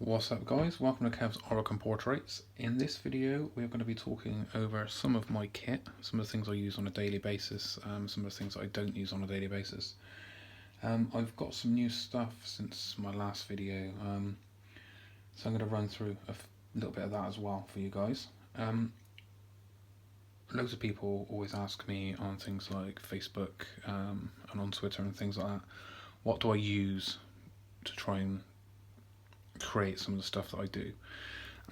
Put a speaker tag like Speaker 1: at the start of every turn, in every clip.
Speaker 1: What's up guys, welcome to Kev's Oracle Portraits. In this video we're going to be talking over some of my kit, some of the things I use on a daily basis, some of the things I don't use on a daily basis. I've got some new stuff since my last video, so I'm going to run through a little bit of that as well for you guys. Loads of people always ask me on things like Facebook and on Twitter and things like that, what do I use to try and create some of the stuff that I do.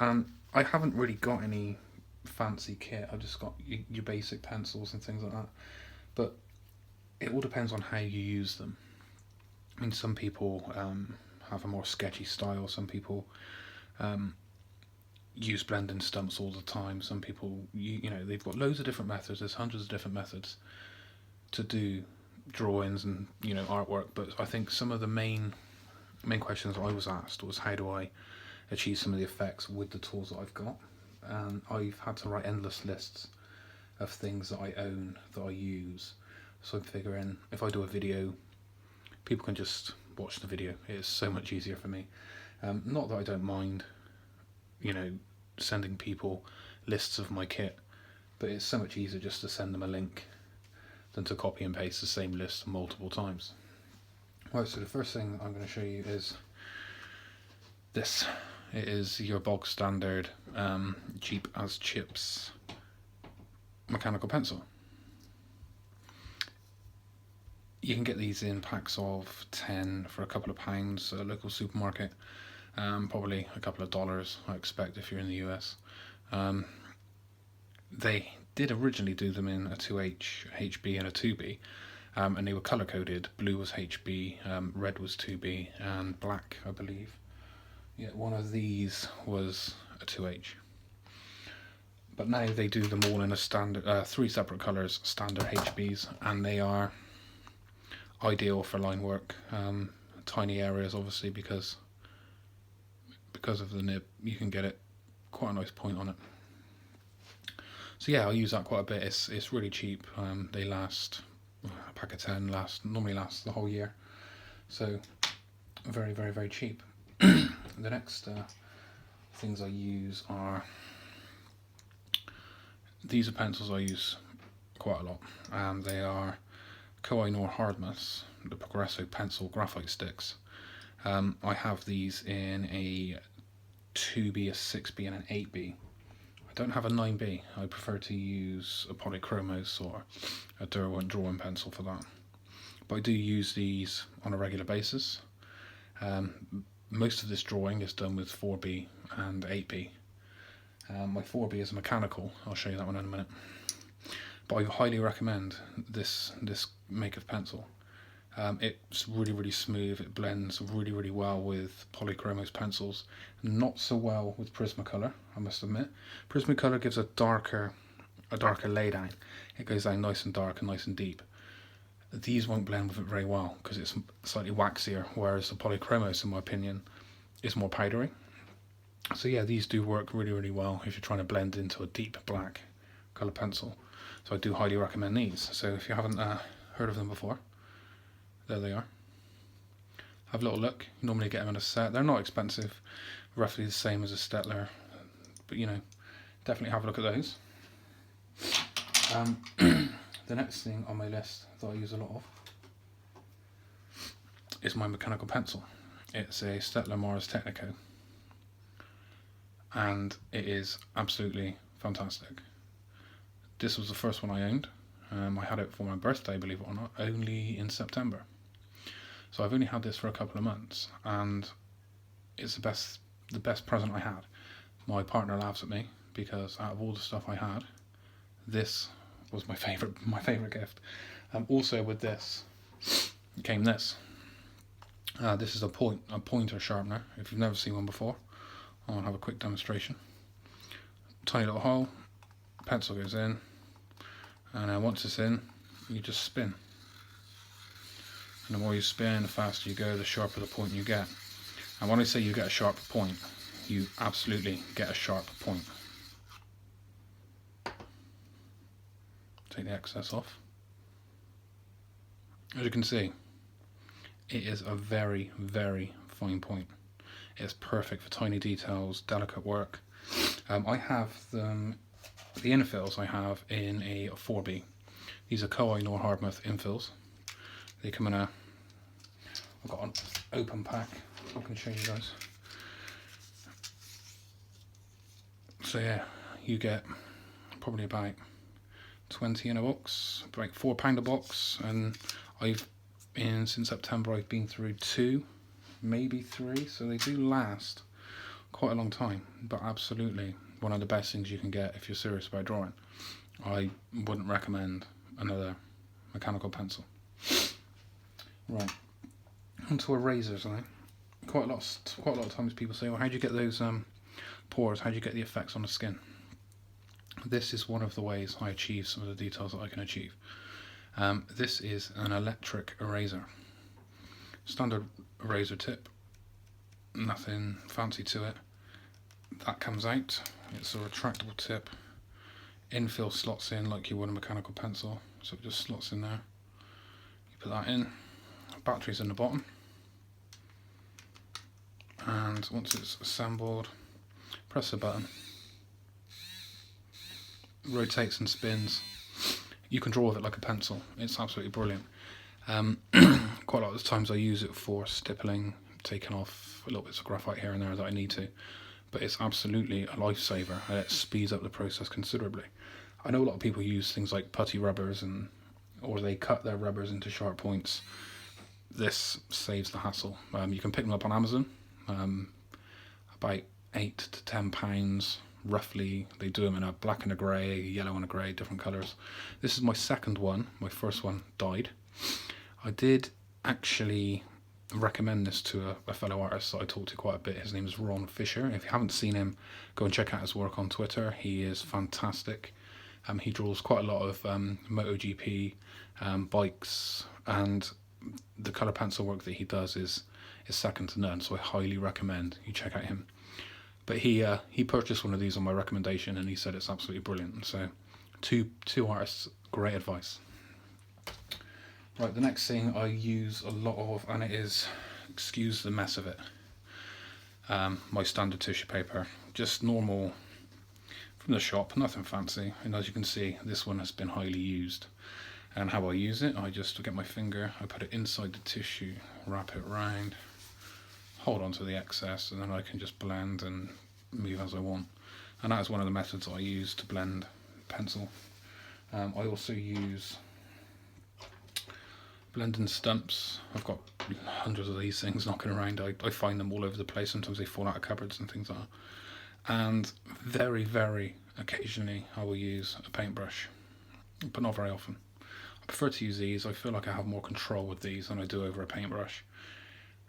Speaker 1: And I haven't really got any fancy kit. I've just got your basic pencils and things like that. But it all depends on how you use them. I mean, some people have a more sketchy style. Some people use blending stumps all the time. Some people, you know, they've got loads of different methods. There's hundreds of different methods to do drawings and, you know, artwork. But I think some of the main questions I was asked was, how do I achieve some of the effects with the tools that I've got? And I've had to write endless lists of things that I own, that I use. So I'm figuring if I do a video, people can just watch the video. It's so much easier for me. Not that I don't mind, you know, sending people lists of my kit, but it's so much easier just to send them a link than to copy and paste the same list multiple times. Right, so the first thing I'm going to show you is this. It is your bog standard cheap as chips mechanical pencil. You can get these in packs of 10 for a couple of pounds at a local supermarket, probably a couple of dollars I expect if you're in the US. They did originally do them in a 2H, HB and a 2B. And they were colour coded. Blue was HB, red was 2B, and black, I believe. Yeah, one of these was a 2H. But now they do them all in a standard, 3 separate colours, standard HBs, and they are ideal for line work. Tiny areas, obviously, because of the nib, you can get it quite a nice point on it. So yeah, I use that quite a bit. It's really cheap. They last. A pack of 10 normally lasts the whole year, so very, very, very cheap. The next things I use are, these are pencils I use quite a lot, and they are Koh-i-Noor Hardness, the Progresso pencil graphite sticks. I have these in a 2B, a 6B and an 8B. I don't have a 9B. I prefer to use a Polychromos or a Derwent drawing pencil for that. But I do use these on a regular basis. Most of this drawing is done with 4B and 8B. My 4B is mechanical. I'll show you that one in a minute. But I highly recommend this make of pencil. It's really, really smooth. It blends really, really well with Polychromos pencils. Not so well with Prismacolor, I must admit. Prismacolor gives a darker lay down. It goes down nice and dark and nice and deep. These won't blend with it very well because it's slightly waxier, whereas the Polychromos, in my opinion, is more powdery. So yeah, these do work really, really well if you're trying to blend into a deep black colour pencil. So I do highly recommend these. So if you haven't heard of them before, there they are. Have a little look. You normally get them in a set. They're not expensive, roughly the same as a Staedtler, but you know, definitely have a look at those. The next thing on my list that I use a lot of is my mechanical pencil. It's a Staedtler Mars Technico, and it is absolutely fantastic. This was the first one I owned. I had it for my birthday, believe it or not, only in September. So I've only had this for a couple of months, and it's the best present I had. My partner laughs at me because out of all the stuff I had, this was my favourite gift. Also with this came this. This is a pointer sharpener. If you've never seen one before, I'll have a quick demonstration. Tiny little hole, pencil goes in, and then once it's in, you just spin. And the more you spin, the faster you go, the sharper the point you get. And when I say you get a sharp point, you absolutely get a sharp point. Take the excess off. As you can see, it is a very, very fine point. It's perfect for tiny details, delicate work. I have the infills I have in a 4B. These are Koh-i-Noor Hardmouth infills. They come in I've got an open pack, I can show you guys. So yeah, you get probably about 20 in a box, like £4 a box, and since September I've been through 2, maybe 3, so they do last quite a long time, but absolutely one of the best things you can get if you're serious about drawing. I wouldn't recommend another mechanical pencil. Right, onto erasers now. Quite a lot of times people say, well, how do you get those pores, how do you get the effects on the skin? This is one of the ways I achieve some of the details that I can achieve. This is an electric eraser. Standard eraser tip, nothing fancy to it. That comes out, it's a retractable tip. Infill slots in like you would a mechanical pencil, so it just slots in there. You put that in, battery's in the bottom, and once it's assembled, press the button, rotates and spins. You can draw with it like a pencil. It's absolutely brilliant. Quite a lot of the times I use it for stippling, taking off little bits of graphite here and there that I need to, but it's absolutely a lifesaver and it speeds up the process considerably. I know a lot of people use things like putty rubbers or they cut their rubbers into sharp points. This saves the hassle. You can pick them up on Amazon, about £8 to £10 roughly. They do them in a black and a grey, a yellow and a grey, different colours. This is my second one. My first one died. I did actually recommend this to a fellow artist that I talked to quite a bit. His name is Ron Fisher. If you haven't seen him, go and check out his work on Twitter. He is fantastic. He draws quite a lot of MotoGP bikes, and the colour pencil work that he does is second to none, so I highly recommend you check out him. But he purchased one of these on my recommendation and he said it's absolutely brilliant. So two artists, great advice. Right, the next thing I use a lot of, and it is, excuse the mess of it, my standard tissue paper, just normal from the shop, nothing fancy. And as you can see, this one has been highly used. And how I use it, I just get my finger, I put it inside the tissue, wrap it round, hold on to the excess, and then I can just blend and move as I want. And that is one of the methods I use to blend pencil. I also use blending stumps. I've got hundreds of these things knocking around. I find them all over the place. Sometimes they fall out of cupboards and things like that. And very, very occasionally I will use a paintbrush, but not very often. I prefer to use these. I feel like I have more control with these than I do over a paintbrush.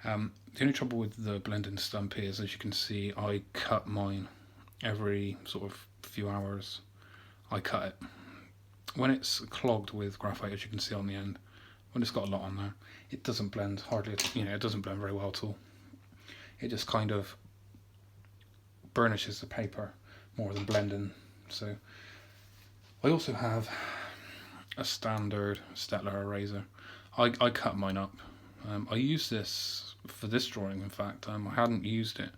Speaker 1: The only trouble with the blending stump is, as you can see, I cut mine every sort of few hours. I cut it. When it's clogged with graphite, as you can see on the end, when it's got a lot on there, it doesn't blend hardly, it doesn't blend very well at all. It just kind of burnishes the paper more than blending. So I also have a standard Staedtler eraser. I cut mine up. I use this for this drawing, in fact. I hadn't used it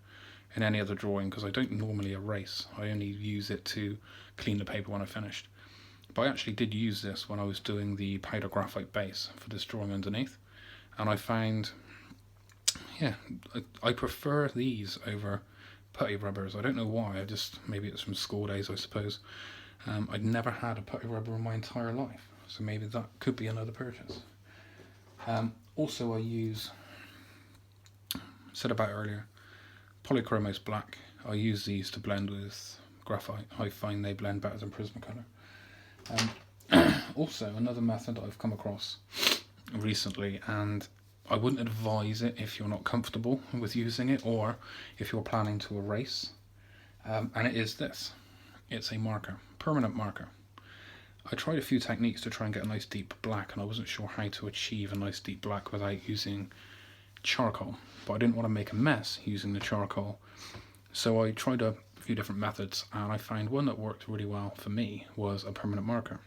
Speaker 1: in any other drawing because I don't normally erase. I only use it to clean the paper when I finished. But I actually did use this when I was doing the powder graphite base for this drawing underneath. And I found, I prefer these over putty rubbers. I don't know why, maybe it's from school days, I suppose. I'd never had a putty rubber in my entire life, so maybe that could be another purchase. Also I use, said about earlier, Polychromos Black. I use these to blend with graphite. I find they blend better than Prismacolor. Also, another method I've come across recently, and I wouldn't advise it if you're not comfortable with using it or if you're planning to erase, and it is this. It's a marker, permanent marker. I tried a few techniques to try and get a nice deep black, and I wasn't sure how to achieve a nice deep black without using charcoal, but I didn't want to make a mess using the charcoal, so I tried a few different methods, and I found one that worked really well for me was a permanent marker.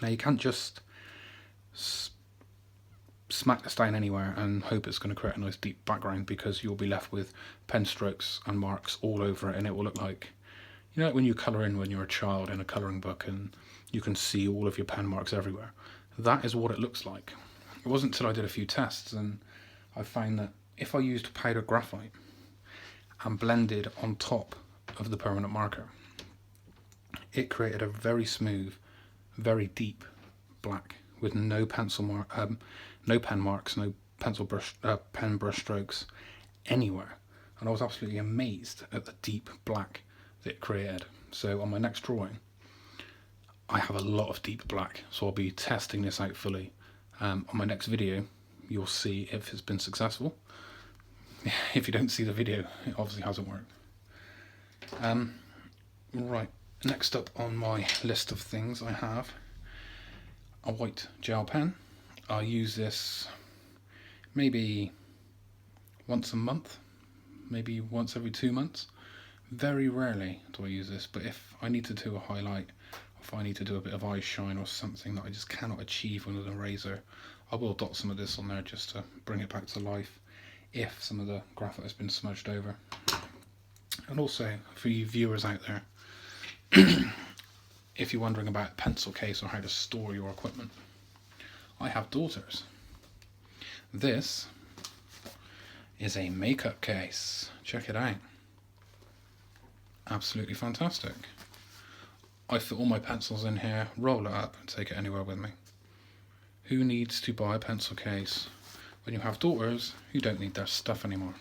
Speaker 1: Now you can't just smack this down anywhere and hope it's going to create a nice deep background, because you'll be left with pen strokes and marks all over it, and it will look like, you know, like when you colour in when you're a child in a colouring book and you can see all of your pen marks everywhere. That is what it looks like. It wasn't until I did a few tests and I found that if I used powdered graphite and blended on top of the permanent marker, it created a very smooth, very deep black with no pencil mark, no pen marks, no pen brush strokes anywhere. And I was absolutely amazed at the deep black that it created. So on my next drawing, I have a lot of deep black, so I'll be testing this out fully. On my next video, you'll see if it's been successful. If you don't see the video, it obviously hasn't worked. Right, next up on my list of things, I have a white gel pen. I use this maybe once a month, maybe once every 2 months. Very rarely do I use this, but if I need to do a highlight, if I need to do a bit of eye shine or something that I just cannot achieve with an eraser, I will dot some of this on there just to bring it back to life if some of the graphite has been smudged over. And also, for you viewers out there, if you're wondering about a pencil case or how to store your equipment, I have daughters. This is a makeup case. Check it out. Absolutely fantastic. I fit all my pencils in here, roll it up and take it anywhere with me. Who needs to buy a pencil case when you have daughters who don't need their stuff anymore?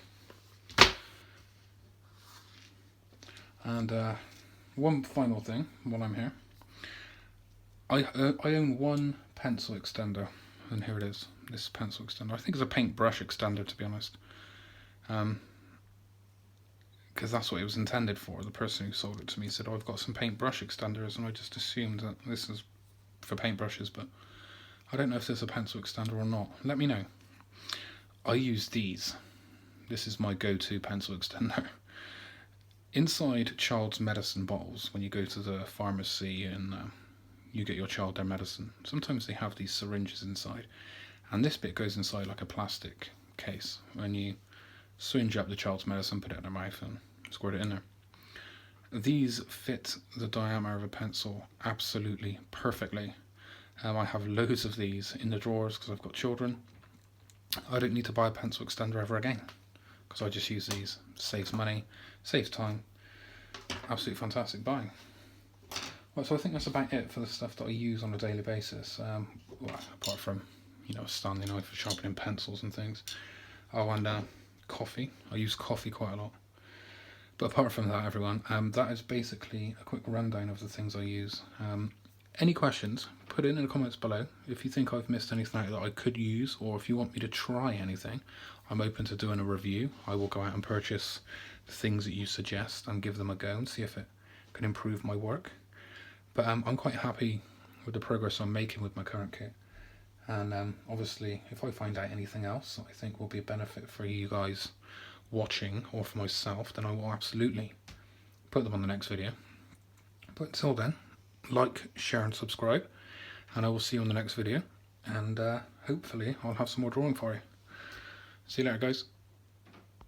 Speaker 1: And one final thing while I'm here. I own one pencil extender, and here it is, this pencil extender. I think it's a paintbrush extender, to be honest. Because that's what it was intended for. The person who sold it to me said, oh, I've got some paintbrush extenders, and I just assumed that this is for paintbrushes, but I don't know if this is a pencil extender or not. Let me know. I use these. This is my go-to pencil extender. Inside child's medicine bottles, when you go to the pharmacy and you get your child their medicine, sometimes they have these syringes inside, and this bit goes inside like a plastic case. When you syringe up the child's medicine, put it in their mouth and squirt it in there. These fit the diameter of a pencil absolutely perfectly. I have loads of these in the drawers because I've got children. I don't need to buy a pencil extender ever again because I just use these. Saves money, saves time. Absolutely fantastic buying. Well, so I think that's about it for the stuff that I use on a daily basis. Well, apart from, you know, a Stanley knife for sharpening pencils and things. Oh, and coffee. I use coffee quite a lot. But apart from that, everyone, that is basically a quick rundown of the things I use. Any questions, put it in the comments below. If you think I've missed anything out that I could use, or if you want me to try anything, I'm open to doing a review. I will go out and purchase the things that you suggest and give them a go and see if it can improve my work. But I'm quite happy with the progress I'm making with my current kit. And obviously, if I find out anything else that I think will be a benefit for you guys watching, or for myself, then I will absolutely put them on the next video. But until then, like, share and subscribe, and I will see you on the next video, and hopefully I'll have some more drawing for you. See you later, guys.